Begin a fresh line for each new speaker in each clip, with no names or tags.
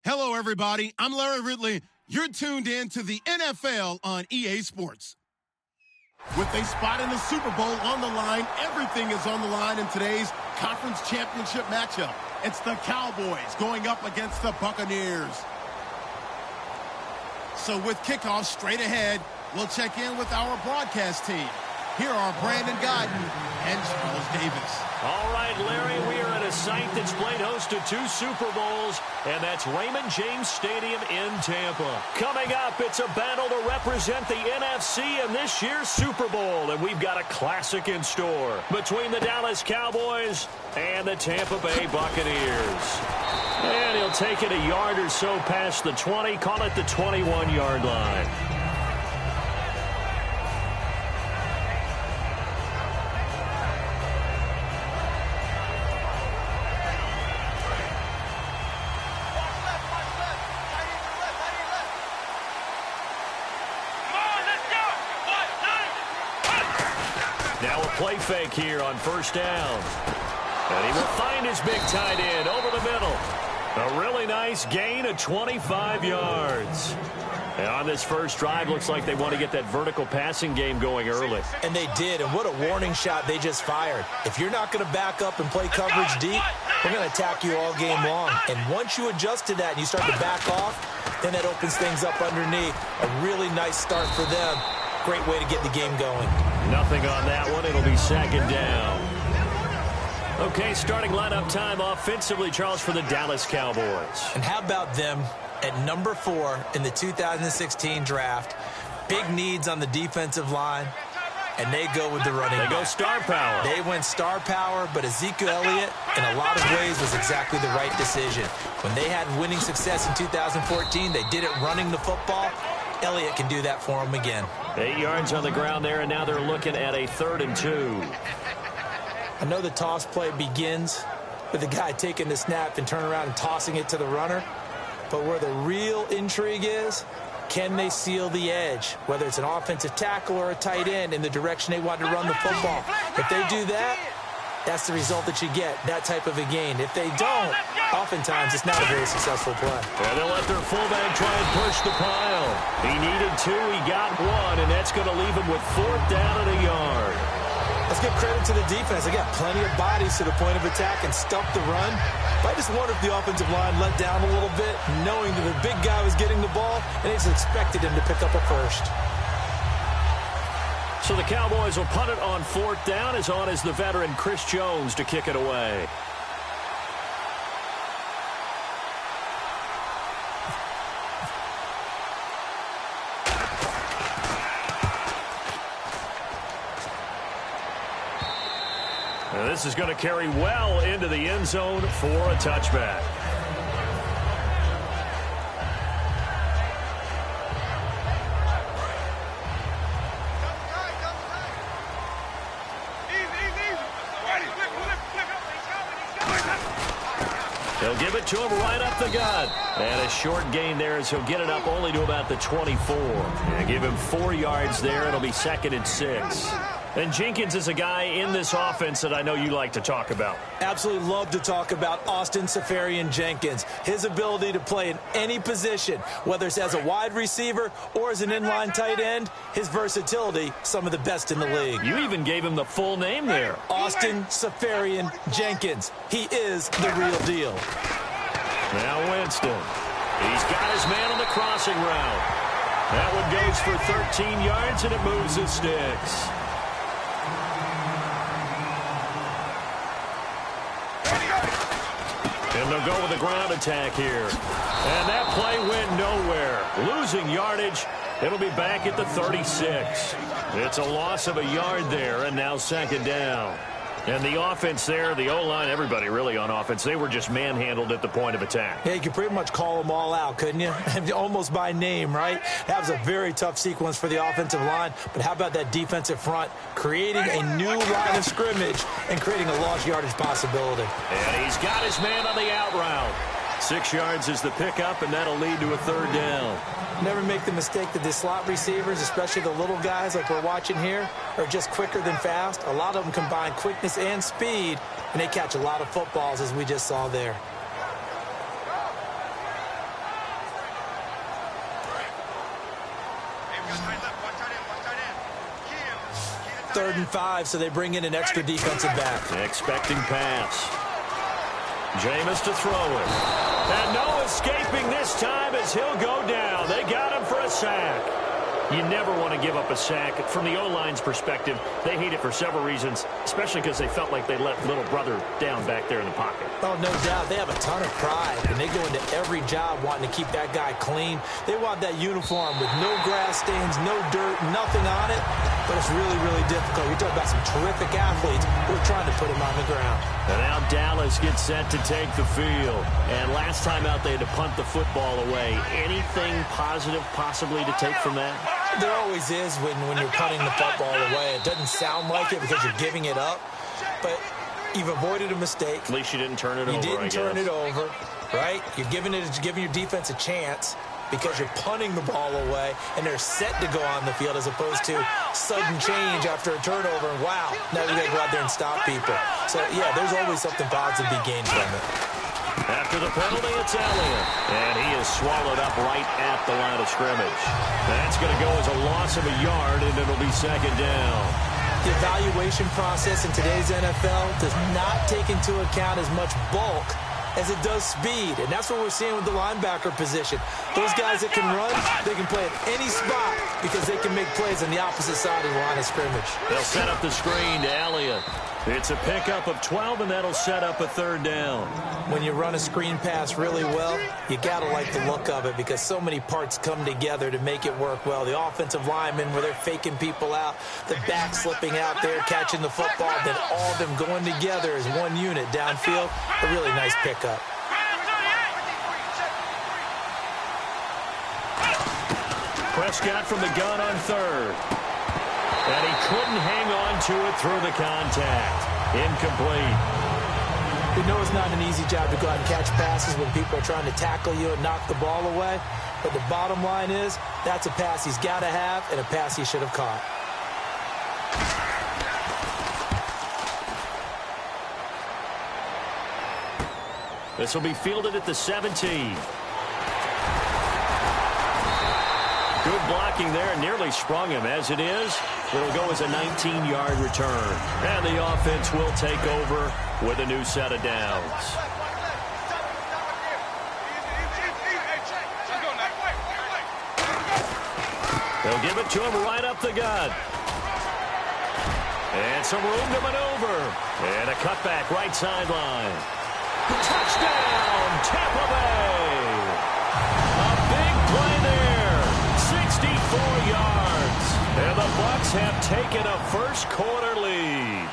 Hello, everybody. I'm Larry Ridley. You're tuned in to the NFL on EA Sports. With a spot in the Super Bowl on the line, everything is on the line in today's conference championship matchup. It's the Cowboys going up against the Buccaneers. So with kickoff straight ahead, we'll check in with our broadcast team. Here are Brandon Godden and Charles Davis.
All right, Larry, we are at a site that's played host to 2 Super Bowls, and that's Raymond James Stadium in Tampa. Coming up, it's a battle to represent the NFC in this year's Super Bowl, and we've got a classic in store between the Dallas Cowboys and the Tampa Bay Buccaneers. And he'll take it a yard or so past the 20, call it the 21-yard line. Now a play fake here on first down. And he will find his big tight end over the middle. A really nice gain of 25 yards. And on this first drive, looks like they want to get that vertical passing game going early.
And they did, and what a warning shot they just fired. If you're not going to back up and play coverage deep, we're going to attack you all game long. And once you adjust to that and you start to back off, then that opens things up underneath. A really nice start for them. Great way to get the game going.
Nothing on that one. It'll be second down. Okay, starting lineup time offensively, Charles, for the Dallas Cowboys.
And how about them at number 4 in the 2016 draft? Big needs on the defensive line, and they go with the running back.
They go star power.
They went star power, but Ezekiel Elliott, in a lot of ways, was exactly the right decision. When they had winning success in 2014, they did it running the football. Elliott can do that for them again.
8 yards on the ground there, and now they're looking at a 3rd and 2.
I know the toss play begins with the guy taking the snap and turning around and tossing it to the runner. But where the real intrigue is, can they seal the edge? Whether it's an offensive tackle or a tight end in the direction they want to run the football. If they do that, that's the result that you get, that type of a gain. If they don't, oftentimes it's not a very successful play.
And they'll let their fullback try and push the pile. He needed 2, he got 1, and that's going to leave him with 4th down and a yard.
Let's give credit to the defense. They got plenty of bodies to the point of attack and stuffed the run. But I just wonder if the offensive line let down a little bit, knowing that the big guy was getting the ball, and they just expected him to pick up a first.
So the Cowboys will punt it on 4th down, as on is the veteran Chris Jones to kick it away. And this is going to carry well into the end zone for a touchback. They'll give it to him right up the gut. And a short gain there as he'll get it up only to about the 24. And give him 4 yards there. It'll be 2nd and 6. And Jenkins is a guy in this offense that I know you like to talk about.
Absolutely love to talk about Austin Seferian-Jenkins. His ability to play in any position, whether it's as a wide receiver or as an inline tight end, his versatility, some of the best in the league.
You even gave him the full name there.
Austin Seferian-Jenkins. He is the real deal.
Now Winston. He's got his man on the crossing route. That one goes for 13 yards, and it moves his sticks. And they'll go with a ground attack here. And that play went nowhere. Losing yardage. It'll be back at the 36. It's a loss of a yard there, and now 2nd down. And the offense there, the O-line, everybody really on offense, they were just manhandled at the point of attack.
Yeah, you could pretty much call them all out, couldn't you? Almost by name, right? That was a very tough sequence for the offensive line. But how about that defensive front creating a new line of scrimmage and creating a lost yardage possibility?
And he's got his man on the out route. 6 yards is the pickup, and that'll lead to a 3rd down.
Never make the mistake that the slot receivers, especially the little guys like we're watching here, are just quicker than fast. A lot of them combine quickness and speed, and they catch a lot of footballs, as we just saw there. Third and 5, so they bring in an extra defensive back.
Expecting pass. Jameis to throw it. And no escaping this time as he'll go down. They got him for a sack. You never want to give up a sack. From the O-line's perspective, they hate it for several reasons, especially because they felt like they let little brother down back there in the pocket.
Oh, no doubt. They have a ton of pride, and they go into every job wanting to keep that guy clean. They want that uniform with no grass stains, no dirt, nothing on it, but it's really, really difficult. You're talking about some terrific athletes who are trying to put him on the ground.
And now Dallas gets set to take the field. And last time out, they had to punt the football away. Anything positive possibly to take from that?
There always is when you're punting the football away. It doesn't sound like it because you're giving it up, but you've avoided a mistake.
At least you didn't turn it over,
You didn't turn it over, right? You're giving your defense a chance because you're punting the ball away, and they're set to go on the field as opposed to sudden change after a turnover, and wow, now we got to go out there and stop people. So, yeah, there's always something positive to be gained from it.
After the penalty, it's Elliott. And he is swallowed up right at the line of scrimmage. That's going to go as a loss of a yard, and it'll be second down.
The evaluation process in today's NFL does not take into account as much bulk as it does speed, and that's what we're seeing with the linebacker position. Those guys that can run, they can play at any spot because they can make plays on the opposite side of the line of scrimmage.
They'll set up the screen to Elliott. It's a pickup of 12, and that'll set up a third down.
When you run a screen pass really well, you got to like the look of it because so many parts come together to make it work well. The offensive linemen, where they're faking people out, the back slipping out there, catching the football, then all of them going together as one unit downfield. A really nice pickup.
Prescott from the gun on third. And he couldn't hang on to it through the contact. Incomplete.
We know it's not an easy job to go out and catch passes when people are trying to tackle you and knock the ball away. But the bottom line is, that's a pass he's got to have and a pass he should have caught.
This will be fielded at the 17. Good blocking there, and nearly sprung him. As it is, it'll go as a 19-yard return. And the offense will take over with a new set of downs. They'll give it to him right up the gut. And some room to maneuver. And a cutback right sideline. Touchdown, Tampa Bay. A big play there. 64 yards. And the Bucs have taken a first-quarter lead.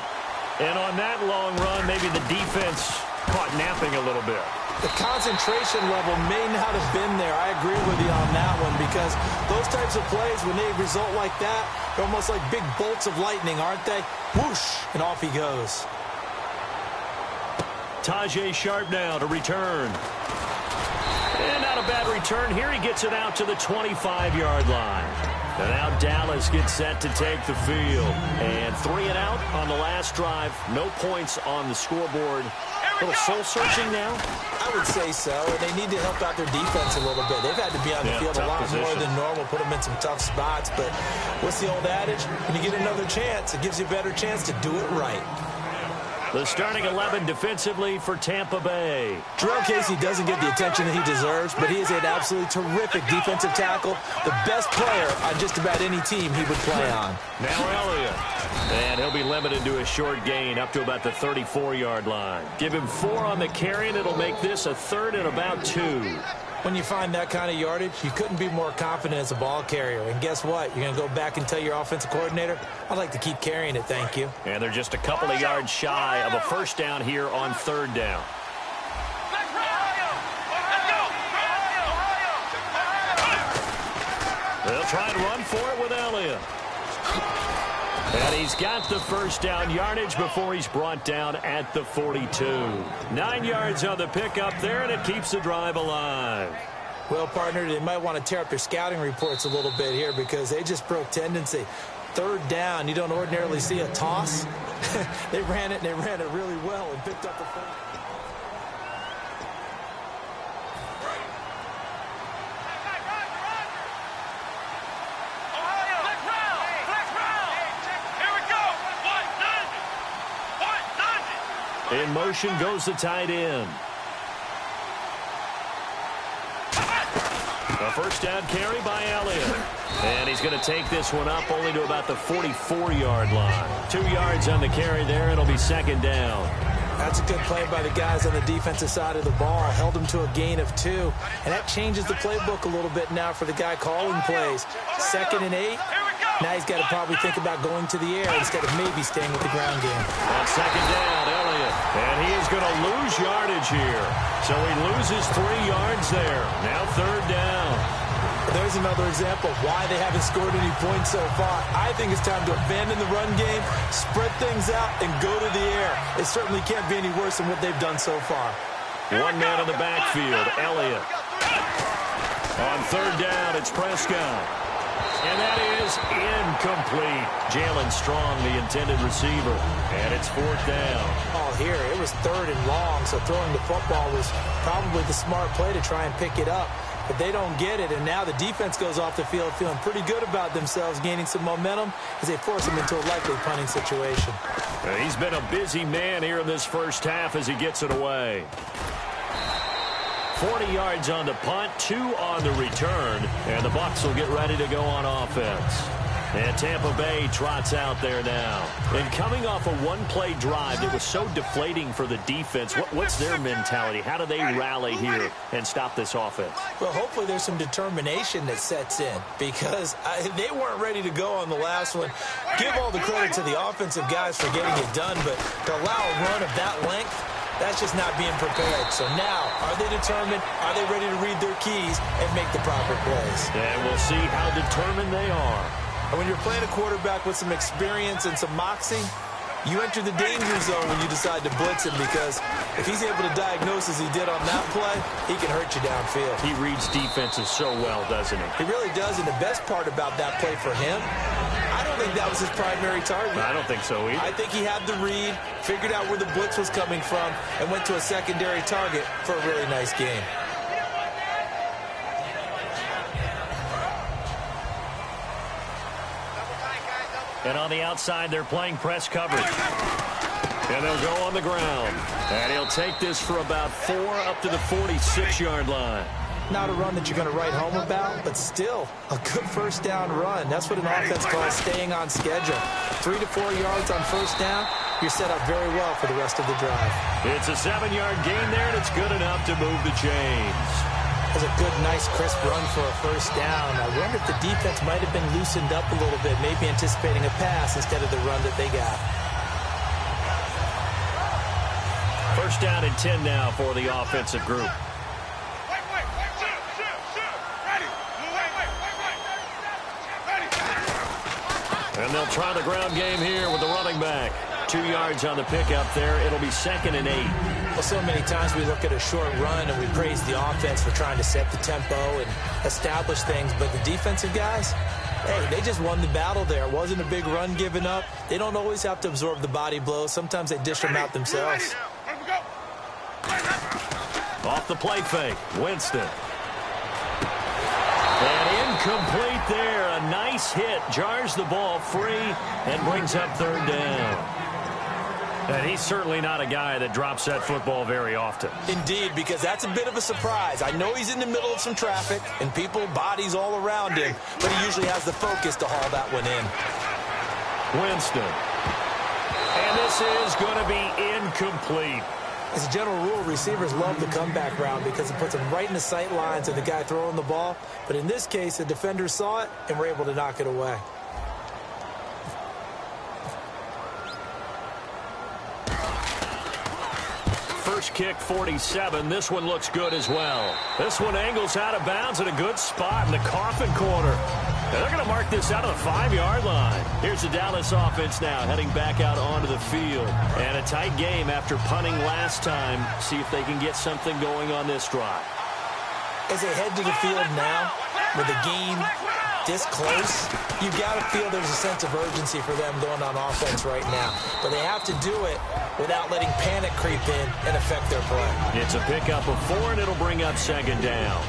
And on that long run, maybe the defense caught napping a little bit.
The concentration level may not have been there. I agree with you on that one because those types of plays, when they result like that, they're almost like big bolts of lightning, aren't they? Whoosh, and off he goes.
Tajay Sharp now to return. And not a bad return here. He gets it out to the 25-yard line. And now Dallas gets set to take the field. And 3 and out on the last drive. No points on the scoreboard. A little soul-searching now?
I would say so. And they need to help out their defense a little bit. They've had to be on the field a lot more than normal, put them in some tough spots. But what's the old adage? When you get another chance, it gives you a better chance to do it right.
The starting 11 defensively for Tampa Bay.
Jarrell Casey doesn't get the attention that he deserves, but he is an absolutely terrific defensive tackle, the best player on just about any team he would play on.
Now Elliott. And he'll be limited to a short gain up to about the 34-yard line. Give him 4 on the carry, and it'll make this a third and about 2.
When you find that kind of yardage, you couldn't be more confident as a ball carrier. And guess what? You're going to go back and tell your offensive coordinator, I'd like to keep carrying it, thank you.
And they're just a couple of yards shy of a first down here on third down. They'll try and run for it with Elliott. And he's got the first down yardage before he's brought down at the 42. 9 yards on the pickup there, and it keeps the drive alive.
Well, partner, they might want to tear up their scouting reports a little bit here because they just broke tendency. Third down, you don't ordinarily see a toss. They ran it, and they ran it really well and picked up the point.
motion goes the tight end. A first down carry by Elliott. And he's going to take this one up only to about the 44-yard line. 2 yards on the carry there. It'll be second down.
That's a good play by the guys on the defensive side of the ball. Held him to a gain of 2. And that changes the playbook a little bit now for the guy calling plays. 2nd and 8. Now he's got to probably think about going to the air instead of maybe staying with the ground game.
On second down, Elliott. And he is going to lose yardage here. So he loses 3 yards there. Now 3rd down.
There's another example of why they haven't scored any points so far. I think it's time to abandon the run game, spread things out, and go to the air. It certainly can't be any worse than what they've done so far.
1 man in the backfield, Elliott. On 3rd down, it's Prescott. And that is incomplete. Jalen Strong, the intended receiver. And it's 4th down.
Oh, here, it was 3rd and long, so throwing the football was probably the smart play to try and pick it up. But they don't get it, and now the defense goes off the field feeling pretty good about themselves, gaining some momentum as they force them into a likely punting situation.
He's been a busy man here in this first half as he gets it away. 40 yards on the punt, 2 on the return, and the Bucs will get ready to go on offense. And Tampa Bay trots out there now. And coming off a one-play drive that was so deflating for the defense, what's their mentality? How do they rally here and stop this offense?
Well, hopefully there's some determination that sets in because they weren't ready to go on the last one. Give all the credit to the offensive guys for getting it done, but to allow a run of that length, that's just not being prepared. So now, are they determined? Are they ready to read their keys and make the proper plays?
And we'll see how determined they are.
And when you're playing a quarterback with some experience and some moxie, you enter the danger zone when you decide to blitz him because if he's able to diagnose as he did on that play, he can hurt you downfield.
He reads defenses so well, doesn't he?
He really does, and the best part about that play for him, I don't think that was his primary target.
I don't think so either.
I think he had the read, figured out where the blitz was coming from, and went to a secondary target for a really nice game.
And on the outside, they're playing press coverage. And they'll go on the ground. And he'll take this for about 4 up to the 46-yard line.
Not a run that you're going to write home about, but still a good first down run. That's what an offense calls staying on schedule. 3 to 4 yards on first down, you're set up very well for the rest of the drive.
It's a 7-yard gain there, and it's good enough to move the chains.
That's a good, nice, crisp run for a first down. I wonder if the defense might have been loosened up a little bit, maybe anticipating a pass instead of the run that they got.
First down and 10 now for the offensive group. And they'll try the ground game here with the running back. 2 yards on the pickup there. It'll be 2nd and 8.
Well, so many times we look at a short run and we praise the offense for trying to set the tempo and establish things. But the defensive guys, hey, they just won the battle there. It wasn't a big run given up. They don't always have to absorb the body blows. Sometimes they dish them out themselves.
Off the play fake, Winston. And incomplete there. A nice hit. Jars the ball free and brings up 3rd down. And he's certainly not a guy that drops that football very often.
Indeed, because that's a bit of a surprise. I know he's in the middle of some traffic and people, bodies all around him, but he usually has the focus to haul that one in.
Winston. And this is going to be incomplete.
As a general rule, receivers love the comeback route because it puts them right in the sight lines of the guy throwing the ball. But in this case, the defender saw it and were able to knock it away.
First kick, 47. This one looks good as well. This one angles out of bounds at a good spot in the coffin corner. And they're going to mark this out of the 5-yard line. Here's the Dallas offense now heading back out onto the field. And a tight game after punting last time. See if they can get something going on this drive.
As they head to the field now, with the game this close, you've got to feel there's a sense of urgency for them going on offense right now. But they have to do it without letting panic creep in and affect their play.
It's a pickup of 4, and it'll bring up 2nd down.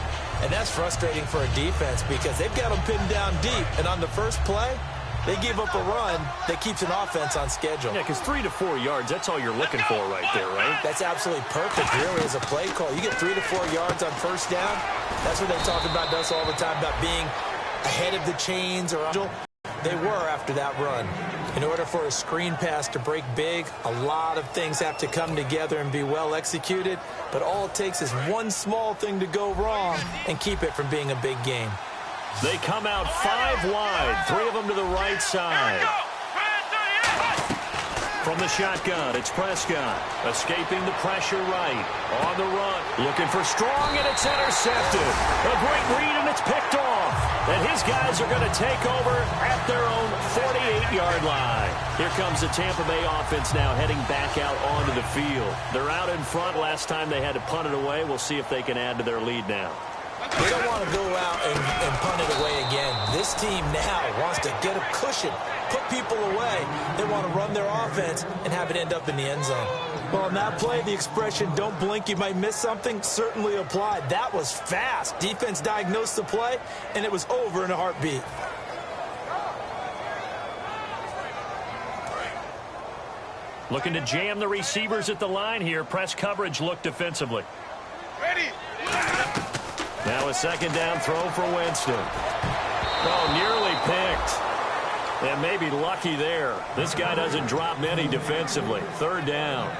And that's frustrating for a defense because they've got them pinned down deep. And on the first play, They give up a run that keeps an offense on schedule.
Yeah, because 3 to 4 yards, that's all you're looking for right there, right?
That's absolutely perfect, really, as a play call. You get 3 to 4 yards on first down. That's what they talk about to us all the time, about being ahead of the chains. Or they were after that run. In order for a screen pass to break big, a lot of things have to come together and be well executed. But all it takes is one small thing to go wrong and keep it from being a big game.
They come out 5 wide, 3 of them to the right side. From the shotgun, it's Prescott, escaping the pressure right, on the run, looking for Strong, and it's intercepted. A great read, and it's picked off. And his guys are going to take over at their own 48-yard line. Here comes the Tampa Bay offense now heading back out onto the field. They're out in front. Last time they had to punt it away. We'll see if they can add to their lead now.
They don't want to go out and punt it away again. This team now wants to get a cushion, put people away. They want to run their offense and have it end up in the end zone. Well, on that play, the expression, don't blink, you might miss something, certainly applied. That was fast. Defense diagnosed the play, and it was over in a heartbeat.
Looking to jam the receivers at the line here. Press coverage look defensively.
Ready.
Now a second down throw for Winston. Oh, nearly picked. And maybe lucky there. This guy doesn't drop many defensively. Third down.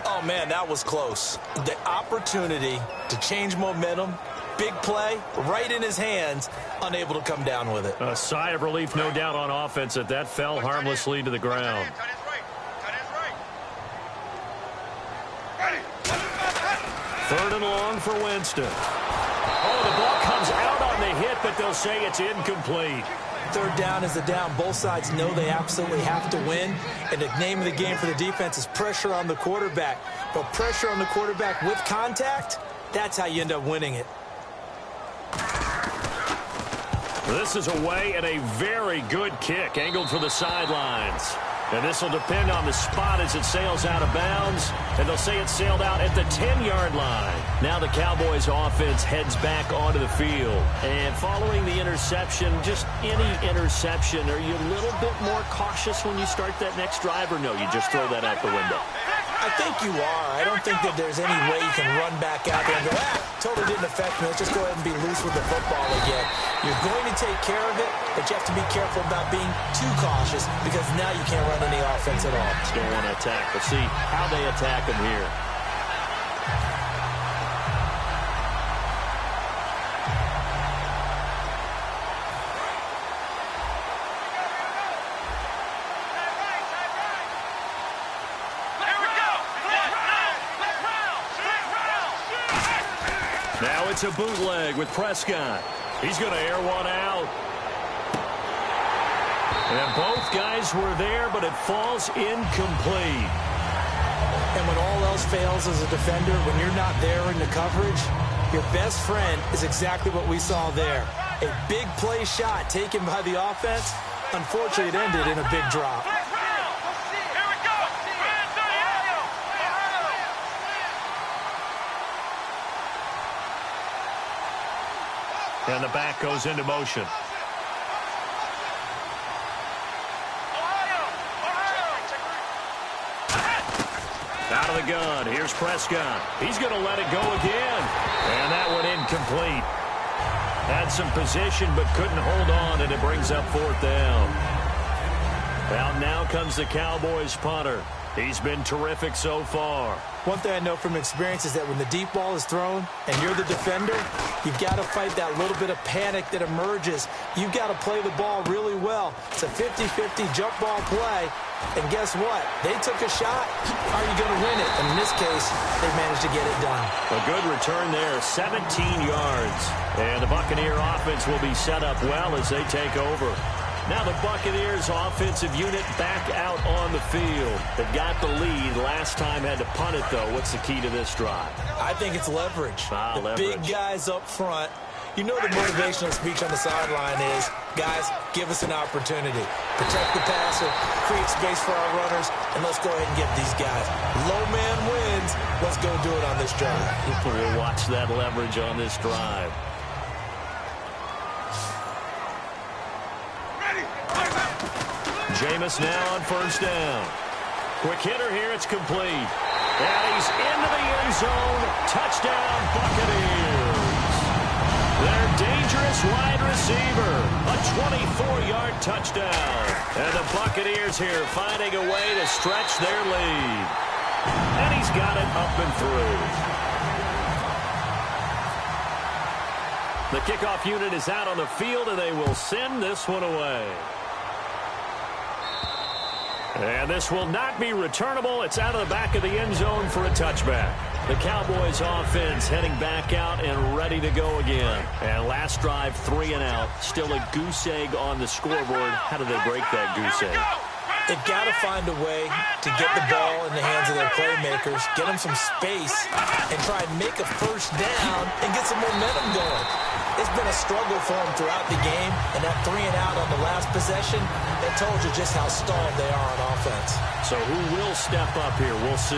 Oh, man, that was close. The opportunity to change momentum, big play, right in his hands, unable to come down with it.
A sigh of relief, no doubt, on offense that fell harmlessly to the ground. Third and long for Winston. Oh, the ball comes out on the hit, but they'll say it's incomplete.
Third down is the down. Both sides know they absolutely have to win. And the name of the game for the defense is pressure on the quarterback. But pressure on the quarterback with contact, that's how you end up winning it.
This is away and a very good kick, angled for the sidelines. And this will depend on the spot as it sails out of bounds. And they'll say it sailed out at the 10-yard line. Now the Cowboys offense heads back onto the field. And following the interception, just any interception, are you a little bit more cautious when you start that next drive, or no, you just throw that out the window?
I think you are. I don't think that there's any way you can run back out there and go, totally didn't affect me. Let's just go ahead and be loose with the football again. You're going to take care of it, but you have to be careful about being too cautious because now you can't run any offense at all.
Still want to attack. We'll see how they attack them here. Now it's a bootleg with Prescott. He's going to air one out. And both guys were there, but it falls incomplete.
And when all else fails as a defender, when you're not there in the coverage, your best friend is exactly what we saw there. A big play shot taken by the offense. Unfortunately, it ended in a big drop.
And the back goes into motion. Out of the gun. Here's Prescott. He's going to let it go again. And that one incomplete. Had some position but couldn't hold on, and it brings up fourth down. Out now comes the Cowboys punter. He's been terrific so far.
One thing I know from experience is that when the deep ball is thrown and you're the defender, you've got to fight that little bit of panic that emerges. You've got to play the ball really well. It's a 50-50 jump ball play. And guess what? They took a shot. Are you going to win it? And in this case, they managed to get it done.
A good return there, 17 yards. And the Buccaneer offense will be set up well as they take over. Now the Buccaneers offensive unit back out on the field. They got the lead. Last time had to punt it, though. What's the key to this drive?
I think it's leverage.
Leverage.
Big guys up front. You know the motivational speech on the sideline is, guys, give us an opportunity. Protect the passer, create space for our runners, and let's go ahead and get these guys. Low man wins. Let's go do it on this drive.
We'll watch that leverage on this drive.
Ready.
Jameis now on first down. Quick hitter here. It's complete. And he's into the end zone. Touchdown, Buccaneers. Their dangerous wide receiver. A 24-yard touchdown. And the Buccaneers here finding a way to stretch their lead. And he's got it up and through. The kickoff unit is out on the field, and they will send this one away. And this will not be returnable. It's out of the back of the end zone for a touchback. The Cowboys offense heading back out and ready to go again. And last drive, 3 and out. Still a goose egg on the scoreboard. How do they break that goose egg?
They've got to find a way to get the ball in the hands of their playmakers, get them some space, and try and make a first down and get some momentum going. It's been a struggle for them throughout the game, and that 3 and out on the last possession, that told you just how stalled they are on offense.
So who will step up here? We'll see.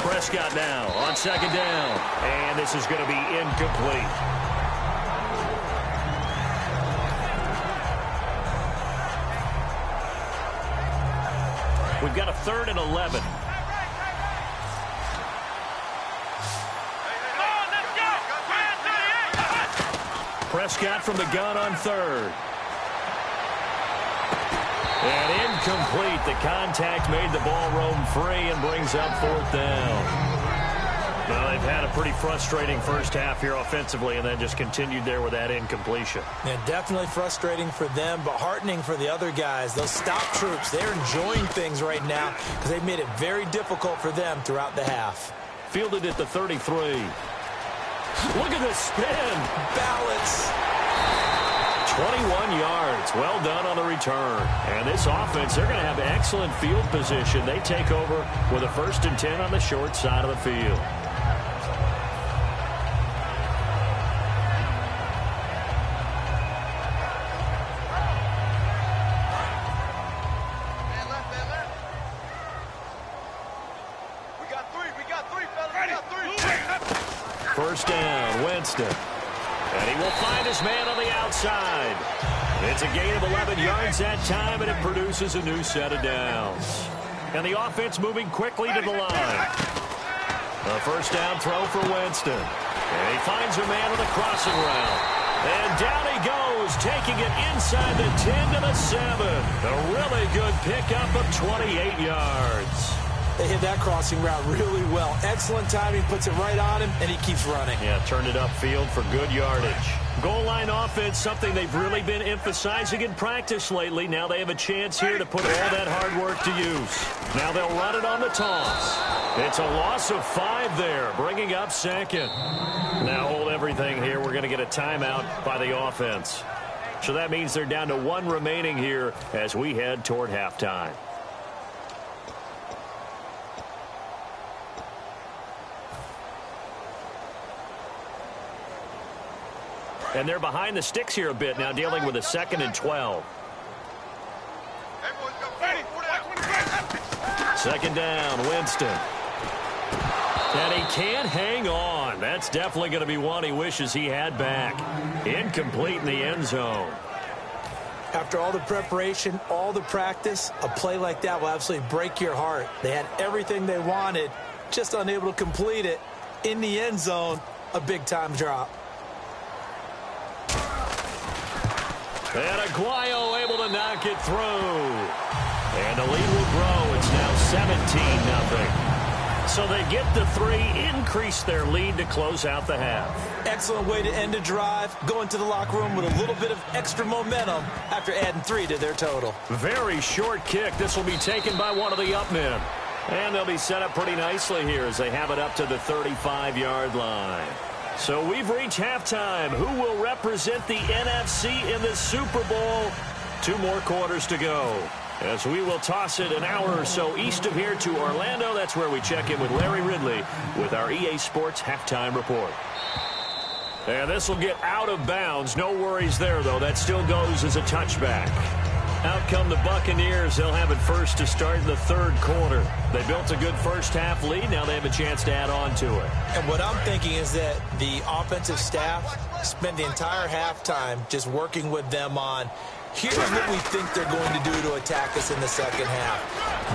Prescott now on second down, and this is going to be incomplete. We've got a 3rd and 11. Prescott from the gun on 3rd. And incomplete. The contact made the ball roam free and brings up 4th down. Well, they've had a pretty frustrating first half here offensively and then just continued there with that incompletion.
Yeah, definitely frustrating for them, but heartening for the other guys. Those stop troops, they're enjoying things right now because they've made it very difficult for them throughout the half.
Fielded at the 33. Look at this spin.
Balance.
21 yards. Well done on the return. And this offense, they're going to have excellent field position. They take over with a 1st and 10 on the short side of the field. First down, Winston. And he will find his man on the outside. It's a gain of 11 yards that time, and it produces a new set of downs. And the offense moving quickly to the line. A first down throw for Winston. And he finds a man on the crossing route. And down he goes, taking it inside the 10 to the 7. A really good pickup of 28 yards.
They hit that crossing route really well. Excellent timing, puts it right on him, and he keeps running.
Yeah, turned it upfield for good yardage. Goal line offense, something they've really been emphasizing in practice lately. Now they have a chance here to put all that hard work to use. Now they'll run it on the toss. It's a loss of 5 there, bringing up 2nd. Now hold everything here. We're going to get a timeout by the offense. So that means they're down to 1 remaining here as we head toward halftime. And they're behind the sticks here a bit now, dealing with a 2nd and 12. 2nd down, Winston. And he can't hang on. That's definitely going to be one he wishes he had back. Incomplete in the end zone.
After all the preparation, all the practice, a play like that will absolutely break your heart. They had everything they wanted, just unable to complete it. In the end zone, a big-time drop.
And Aguayo able to knock it through. And the lead will grow. It's now 17-0. So they get the 3, increase their lead to close out the half.
Excellent way to end a drive. Go into the locker room with a little bit of extra momentum after adding 3 to their total.
Very short kick. This will be taken by one of the up men. And they'll be set up pretty nicely here as they have it up to the 35-yard line. So we've reached halftime. Who will represent the NFC in the Super Bowl? 2 more quarters to go. As we will toss it an hour or so east of here to Orlando. That's where we check in with Larry Ridley with our EA Sports Halftime Report. And this will get out of bounds. No worries there, though. That still goes as a touchback. Out come the Buccaneers. They'll have it first to start in the third quarter. They built a good first-half lead. Now they have a chance to add on to it.
And what I'm thinking is that the offensive staff spent the entire halftime just working with them on, here's what we think they're going to do to attack us in the second half.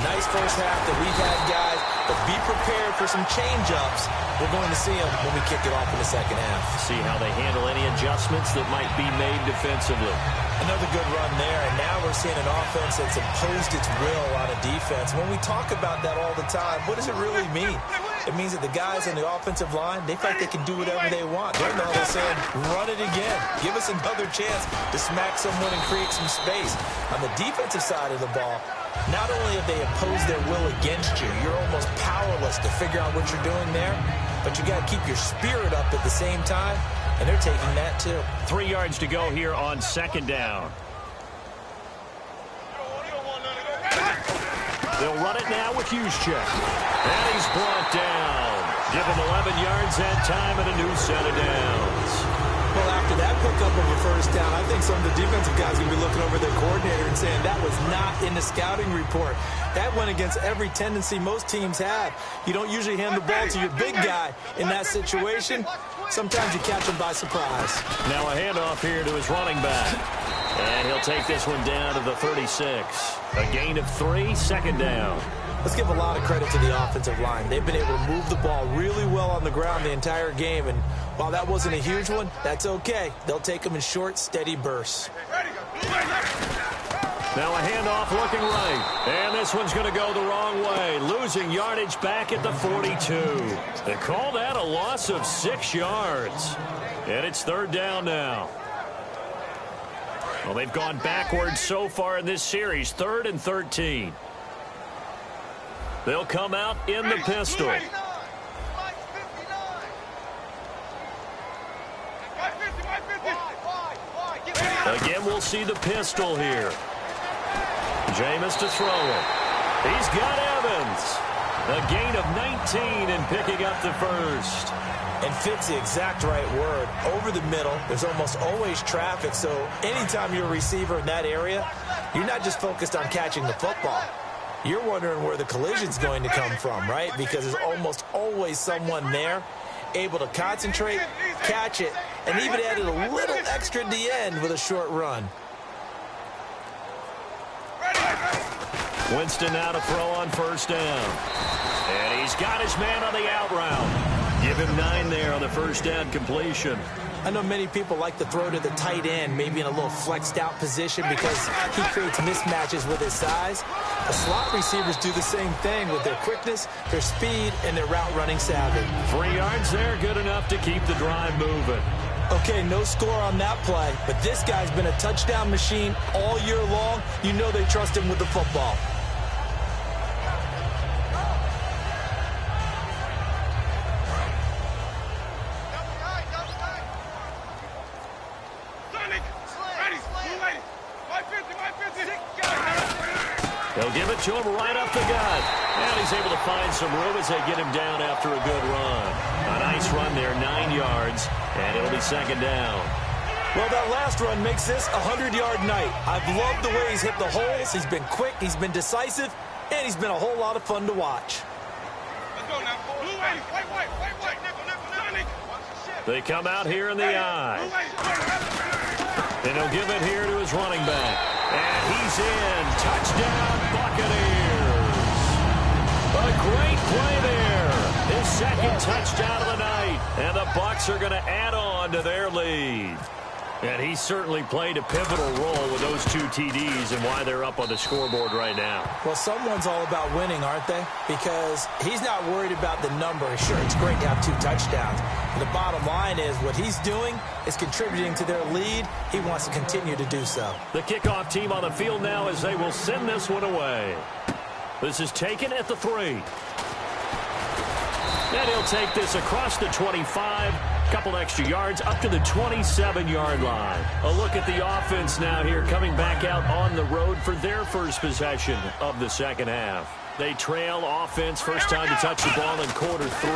Nice first half that we've had, guys, but be prepared for some change-ups. We're going to see them when we kick it off in the second half.
See how they handle any adjustments that might be made defensively.
Another good run there, and now we're seeing an offense that's imposed its will on a defense. When we talk about that all the time, what does it really mean? It means that the guys on the offensive line, they feel like they can do whatever they want. Right now they're saying, run it again. Give us another chance to smack someone and create some space. On the defensive side of the ball, not only have they imposed their will against you, you're almost powerless to figure out what you're doing there, but you got to keep your spirit up at the same time, and they're taking that too.
3 yards to go here on second down. They'll run it now with Juszczyk. And he's brought down. Give him 11 yards that time and a new set of downs.
Well, after that pickup of a first down, I think some of the defensive guys are going to be looking over their coordinator and saying that was not in the scouting report. That went against every tendency most teams have. You don't usually hand the ball to your big guy in that situation. Sometimes you catch him by surprise.
Now a handoff here to his running back. And he'll take this one down to the 36. A gain of 3, second down.
Let's give a lot of credit to the offensive line. They've been able to move the ball really well on the ground the entire game. And while that wasn't a huge one, that's okay. They'll take them in short, steady bursts.
Now a handoff looking right. And this one's going to go the wrong way. Losing yardage back at the 42. They call that a loss of 6 yards. And it's third down now. Well, they've gone backwards so far in this series. 3rd and 13. They'll come out in the pistol. Again, we'll see the pistol here. Jameis to throw it. He's got Evans. A gain of 19 and picking up the first.
And fit's the exact right word. Over the middle, there's almost always traffic, so anytime you're a receiver in that area, you're not just focused on catching the football. You're wondering where the collision's going to come from, right? Because there's almost always someone there able to concentrate, catch it, and even added a little extra at the end with a short run.
Winston now to throw on first down. And he's got his man on the out route. Give him 9 there on the first down completion.
I know many people like to throw to the tight end, maybe in a little flexed out position because he creates mismatches with his size. The slot receivers do the same thing with their quickness, their speed, and their route running savvy.
3 yards there, good enough to keep the drive moving.
Okay, no score on that play, but this guy's been a touchdown machine all year long. You know they trust him with the football.
They'll give it to him right up the gut. And he's able to find some room as they get him down after a good run. A nice run there, 9 yards, and it'll be second down.
Well, that last run makes this a 100-yard night. I've loved the way he's hit the holes. He's been quick, he's been decisive, and he's been a whole lot of fun to watch.
They come out here in the eye. And he'll give it here to his running back. And he's in. Touchdown, Buccaneers. A great play there. His second touchdown of the night. And the Bucs are going to add on to their lead. And he certainly played a pivotal role with those 2 TDs and why they're up on the scoreboard right now.
Well, someone's all about winning, aren't they? Because he's not worried about the number. Sure, it's great to have 2 touchdowns. But the bottom line is what he's doing is contributing to their lead. He wants to continue to do so.
The kickoff team on the field now as they will send this one away. This is taken at the 3. And he'll take this across the 25. Couple extra yards up to the 27-yard line. A look at the offense now here coming back out on the road for their first possession of the second half. They trail offense first time to touch the ball in quarter 3,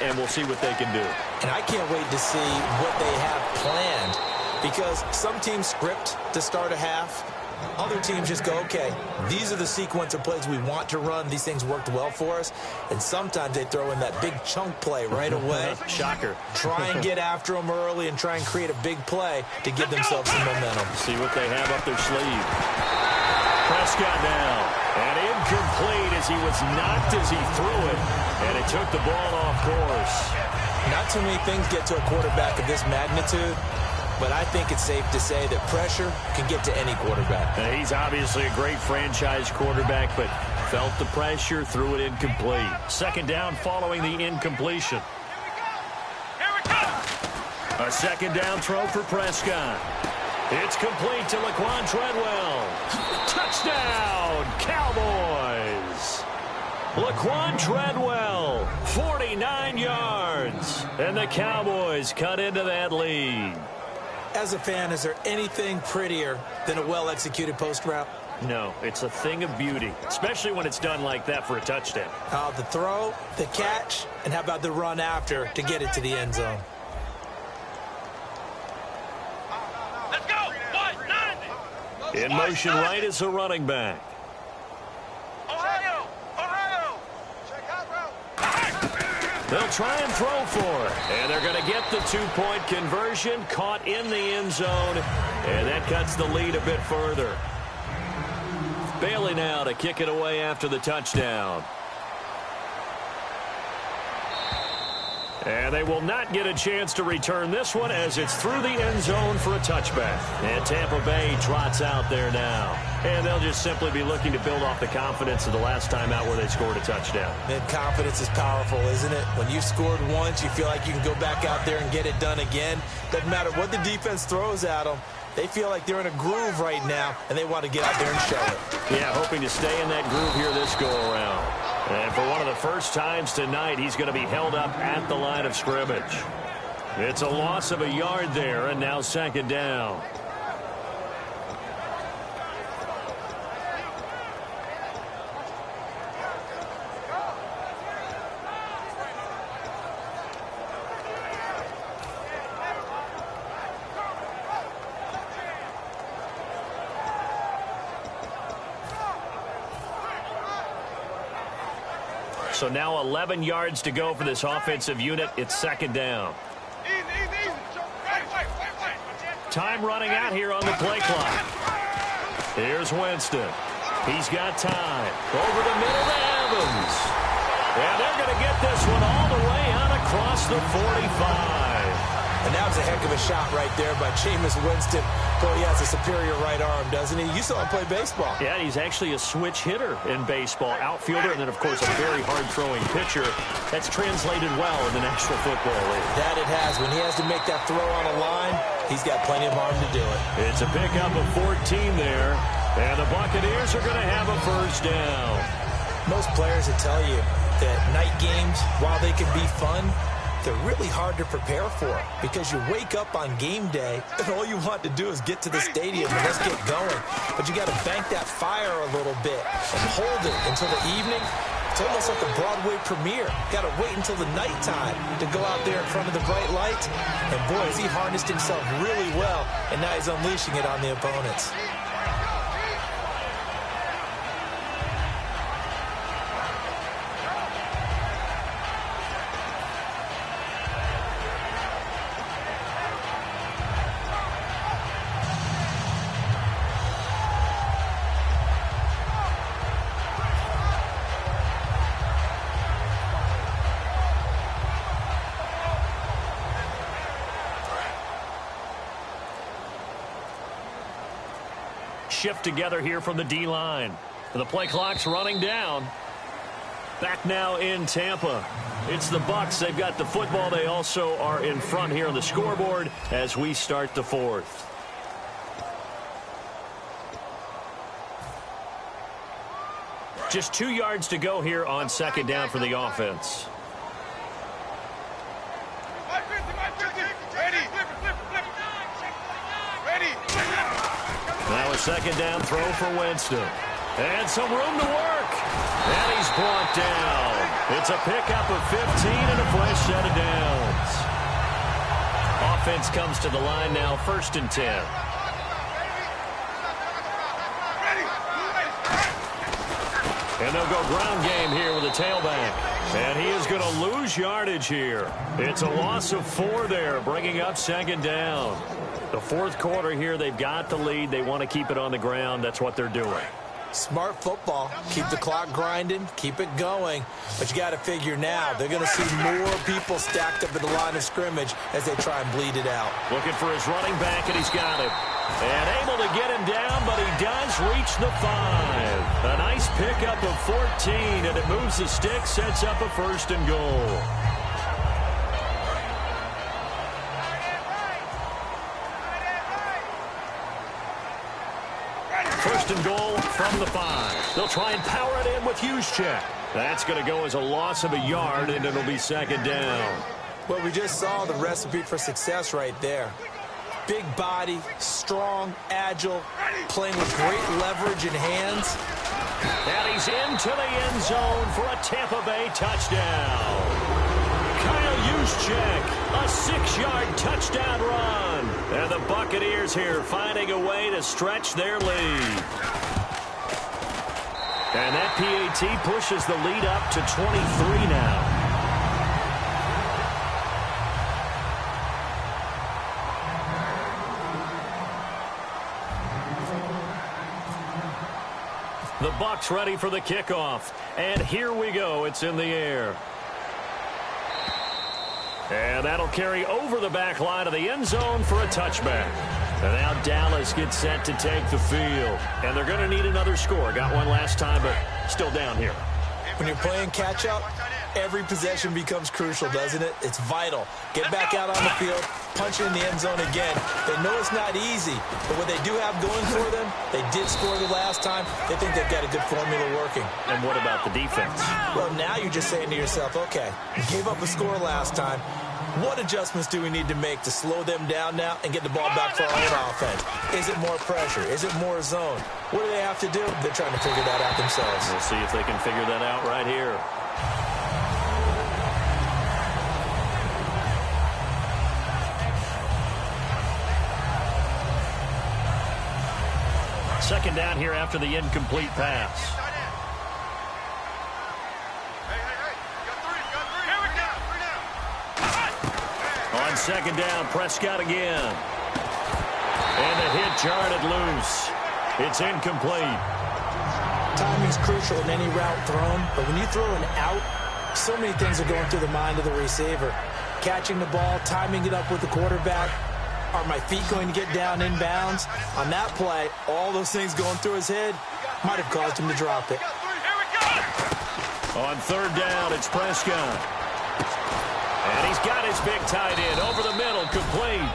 and we'll see what they can do.
And I can't wait to see what they have planned because some teams script to start a half. Other teams just go, okay, these are the sequence of plays we want to run. These things worked well for us. And sometimes they throw in that big chunk play right away.
Shocker.
Try and get after them early and try and create a big play to give themselves some momentum.
See what they have up their sleeve. Prescott now. And incomplete as he was knocked as he threw it. And it took the ball off course.
Not too many things get to a quarterback of this magnitude, but I think it's safe to say that pressure can get to any quarterback.
He's obviously a great franchise quarterback, but felt the pressure, threw it incomplete. Second down following the incompletion. A second down throw for Prescott. It's complete to Laquan Treadwell. Touchdown, Cowboys! Laquan Treadwell, 49 yards. And the Cowboys cut into that lead.
As a fan, is there anything prettier than a well-executed post route?
No, it's a thing of beauty, especially when it's done like that for a touchdown.
The throw, the catch, and how about the run after to get it to the end zone?
Let's go!
In motion right is the running back.
Ohio!
They'll try and throw for it. And they're going to get the two-point conversion, caught in the end zone. And that cuts the lead a bit further. Bailey now to kick it away after the touchdown. And they will not get a chance to return this one as it's through the end zone for a touchback. And Tampa Bay trots out there now. And they'll just simply be looking to build off the confidence of the last time out where they scored a touchdown.
And confidence is powerful, isn't it? When you've scored once, you feel like you can go back out there and get it done again. Doesn't matter what the defense throws at them. They feel like they're in a groove right now, and they want to get out there and show it.
Yeah, hoping to stay in that groove here this go-around. And for one of the first times tonight, he's going to be held up at the line of scrimmage. It's a loss of a yard there, and now second down. So now 11 yards to go for this offensive unit. It's second down. Time running out here on the play clock. Here's Winston. He's got time. Over the middle to Evans. And they're going to get this one all the way out across the 45.
And that was a heck of a shot right there by Jameis Winston. Boy, he has a superior right arm, doesn't he? You saw him play baseball.
Yeah, he's actually a switch hitter in baseball. Outfielder, and then, of course, a very hard-throwing pitcher. That's translated well in the National Football League.
That it has. When he has to make that throw on a line, he's got plenty of arm to do it.
It's a pickup of 14 there. And the Buccaneers are going to have a first down.
Most players will tell you that night games, while they can be fun, they're really hard to prepare for because you wake up on game day and all you want to do is get to the stadium and let's get going. But you got to bank that fire a little bit and hold it until the evening. It's almost like a Broadway premiere. Got to wait until the nighttime to go out there in front of the bright lights. And boy, has he harnessed himself really well, and now he's unleashing it on the opponents.
Shift together here from the D-line. The play clock's running down. Back now in Tampa. It's the Bucs. They've got the football. They also are in front here on the scoreboard as we start the fourth. Just 2 yards to go here on second down for the offense. Now a second down throw for Winston. And some room to work. And he's brought down. It's a pickup of 15 and a fresh set of downs. Offense comes to the line now, 1st and 10. And they'll go ground game here with a tailback. And he is going to lose yardage here. It's a loss of 4 there, bringing up second down. The fourth quarter here, they've got the lead. They want to keep it on the ground. That's what they're doing.
Smart football. Keep the clock grinding. Keep it going. But you got to figure now, they're going to see more people stacked up at the line of scrimmage as they try and bleed it out.
Looking for his running back, and he's got him. And able to get him down, but he does reach the 5. A nice pickup of 14, and it moves the stick, sets up a first and goal. First and goal from the 5. They'll try and power it in with Juszczyk. That's going to go as a loss of a yard, and it'll be second down.
Well, we just saw the recipe for success right there. Big body, strong, agile, playing with great leverage in hands.
And he's into the end zone for a Tampa Bay touchdown. Kyle Juszczyk, a 6-yard touchdown run. And the Buccaneers here finding a way to stretch their lead. And that PAT pushes the lead up to 23 now. The Bucs ready for the kickoff. And here we go. It's in the air. And that'll carry over the back line of the end zone for a touchback. And now Dallas gets set to take the field. And they're going to need another score. Got one last time, but still down here.
When you're playing catch-up, every possession becomes crucial, doesn't it? It's vital. Get back out on the field, punch it in the end zone again. They know it's not easy, but what they do have going for them, they did score the last time. They think they've got a good formula working.
And what about the defense?
Well, now you're just saying to yourself, okay, we gave up a score last time. What adjustments do we need to make to slow them down now and get the ball back for our own offense? Is it more pressure? Is it more zone? What do they have to do? They're trying to figure that out themselves.
We'll see if they can figure that out right here. Second down here after the incomplete pass. On second down, Prescott again. And the hit jarred it loose. It's incomplete.
Timing's crucial in any route thrown, but when you throw an out, so many things are going through the mind of the receiver. Catching the ball, timing it up with the quarterback. Are my feet going to get down inbounds? On that play, all those things going through his head might have caused him to drop it.
On third down, it's Prescott. And he's got his big tight end over the middle, complete.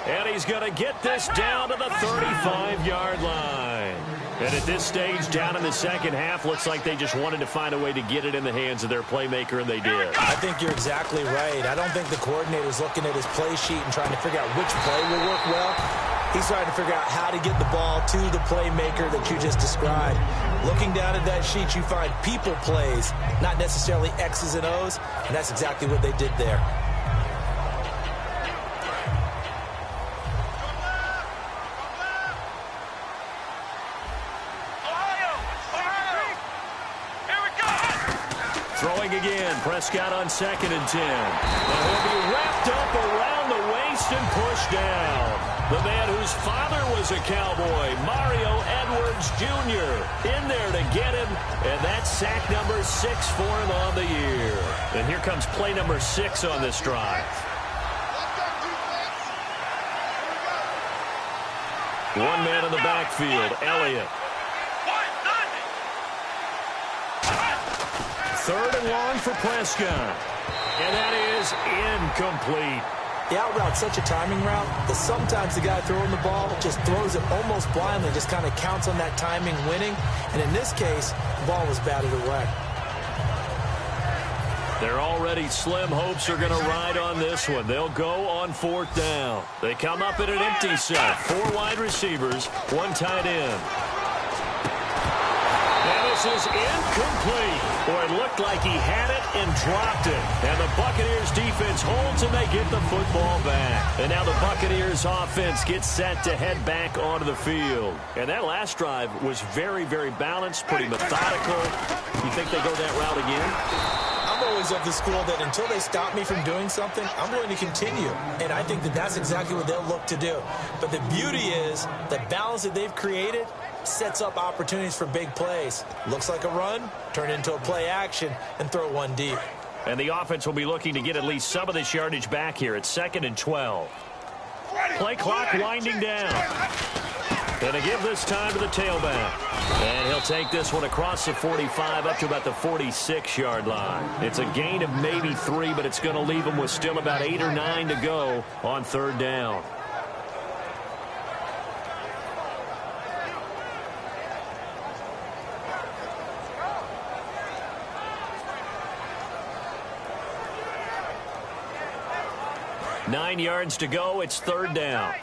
And he's going to get this down to the 35-yard line. And at this stage, down in the second half, looks like they just wanted to find a way to get it in the hands of their playmaker, and they did.
I think you're exactly right. I don't think the coordinator's looking at his play sheet and trying to figure out which play will work well. He's trying to figure out how to get the ball to the playmaker that you just described. Looking down at that sheet, you find people plays, not necessarily X's and O's, and that's exactly what they did there.
Throwing again, Prescott on 2nd and 10. And he'll be wrapped up around the waist and pushed down. The man whose father was a Cowboy, Mario Edwards Jr., in there to get him. And that's sack number 6 for him on the year. And here comes play number 6 on this drive. One man in the backfield, Elliott. Third and long for Prescott. And that is incomplete.
The out route's such a timing route that sometimes the guy throwing the ball just throws it almost blindly, just kind of counts on that timing winning. And in this case, the ball was batted away.
Their already slim hopes are going to ride on this one. They'll go on 4th down. They come up in an empty set. 4 wide receivers, 1 tight end. And This is incomplete. Boy, it looked like he had it and dropped it. And the Buccaneers defense holds and they get the football back. And now the Buccaneers offense gets set to head back onto the field. And that last drive was very, very balanced, pretty methodical. You think they go that route again?
I'm always of the school that until they stop me from doing something, I'm going to continue. And I think that that's exactly what they'll look to do. But the beauty is the balance that they've created sets up opportunities for big plays. Looks like a run, turn into a play action, and throw one deep.
And the offense will be looking to get at least some of this yardage back here at 2nd and 12. Play clock winding down. And a give this time to the tailback. And he'll take this one across the 45 up to about the 46-yard line. It's a gain of maybe 3, but it's going to leave him with still about 8 or 9 to go on 3rd down. Nine yards to go. It's 3rd down.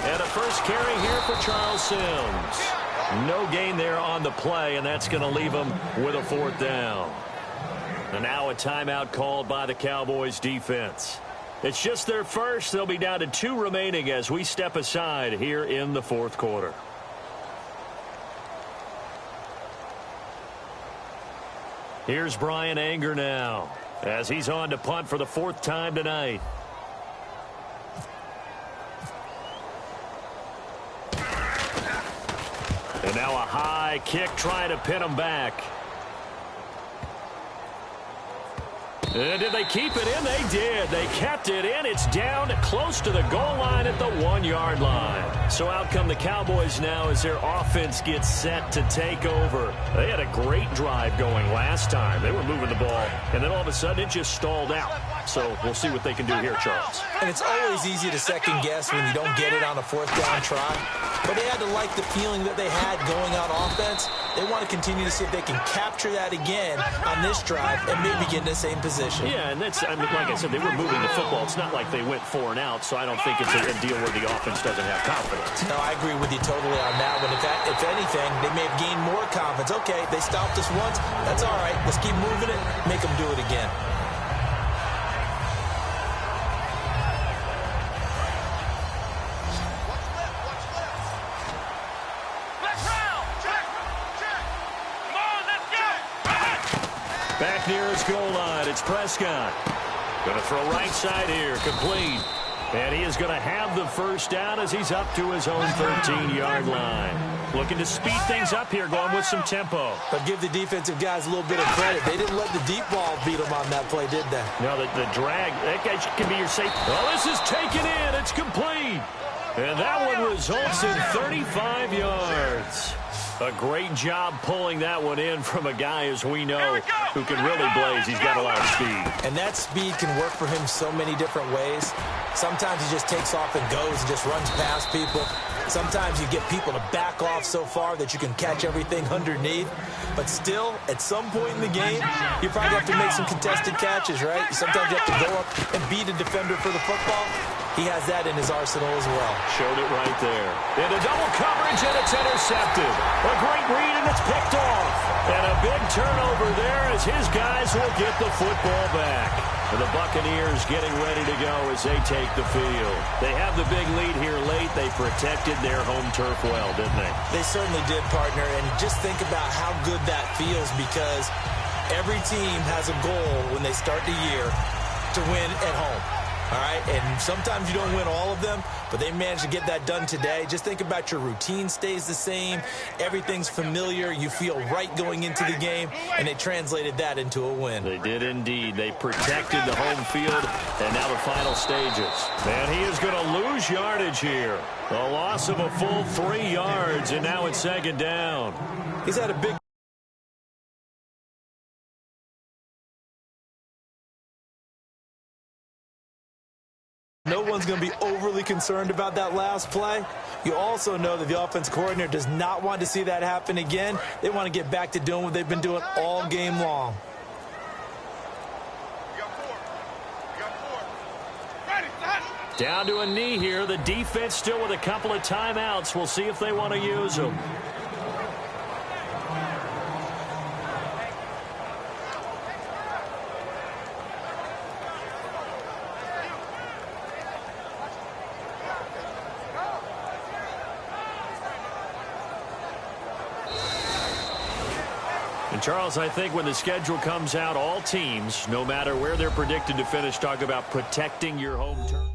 And a first carry here for Charles Sims. No gain there on the play, and that's going to leave him with a 4th down. And now a timeout called by the Cowboys defense. It's just their first. They'll be down to 2 remaining as we step aside here in the 4th quarter. Here's Brian Anger now as he's on to punt for the 4th time tonight. And now a high kick trying to pin him back. And did they keep it in? They did. They kept it in. It's down close to the goal line at the 1-yard line. So out come the Cowboys now as their offense gets set to take over. They had a great drive going last time. They were moving the ball, and then all of a sudden it just stalled out. So we'll see what they can do here, Charles.
And it's always easy to second guess when you don't get it on a 4th down try. But they had to like the feeling that they had going on offense. They want to continue to see if they can capture that again on this drive and maybe get in the same position.
Yeah, and that's, I mean, like I said, they were moving the football. It's not like they went 4 and out, so I don't think it's a deal where the offense doesn't have confidence.
No, I agree with you totally on that one. If anything, they may have gained more confidence. Okay, they stopped us once. That's all right. Let's keep moving it. Make them do it again.
Back near his goal line, it's Prescott. Going to throw right side here, complete. And he is going to have the 1st down as he's up to his own 13-yard line. Looking to speed things up here, going with some tempo.
But give the defensive guys a little bit of credit. They didn't let the deep ball beat them on that play, did they?
No, the drag, that guy can be your safety. Oh, this is taken in. It's complete. And that one results in 35 yards. A great job pulling that one in from a guy, as we know, who can really blaze. He's got a lot of speed.
And that speed can work for him so many different ways. Sometimes he just takes off and goes and just runs past people. Sometimes you get people to back off so far that you can catch everything underneath. But still, at some point in the game, you probably have to make some contested catches, right? Sometimes you have to go up and beat a defender for the football. He has that in his arsenal as well.
Showed it right there. Into double coverage, and it's intercepted. A great read, and it's picked off. And a big turnover there as his guys will get the football back. And the Buccaneers getting ready to go as they take the field. They have the big lead here late. They protected their home turf well, didn't they?
They certainly did, partner. And just think about how good that feels, because every team has a goal when they start the year to win at home. All right, and sometimes you don't win all of them, but they managed to get that done today. Just think about your routine stays the same. Everything's familiar. You feel right going into the game, and they translated that into a win.
They did indeed. They protected the home field, and now the final stages. And he is going to lose yardage here. A loss of a full 3 yards, and now it's 2nd down.
He's had a big... No one's going to be overly concerned about that last play. You also know that the offense coordinator does not want to see that happen again. They want to get back to doing what they've been doing all game long.
Down to a knee here. The defense still with a couple of timeouts. We'll see if they want to use them. And Charles, I think when the schedule comes out, all teams, no matter where they're predicted to finish, talk about protecting your home turf.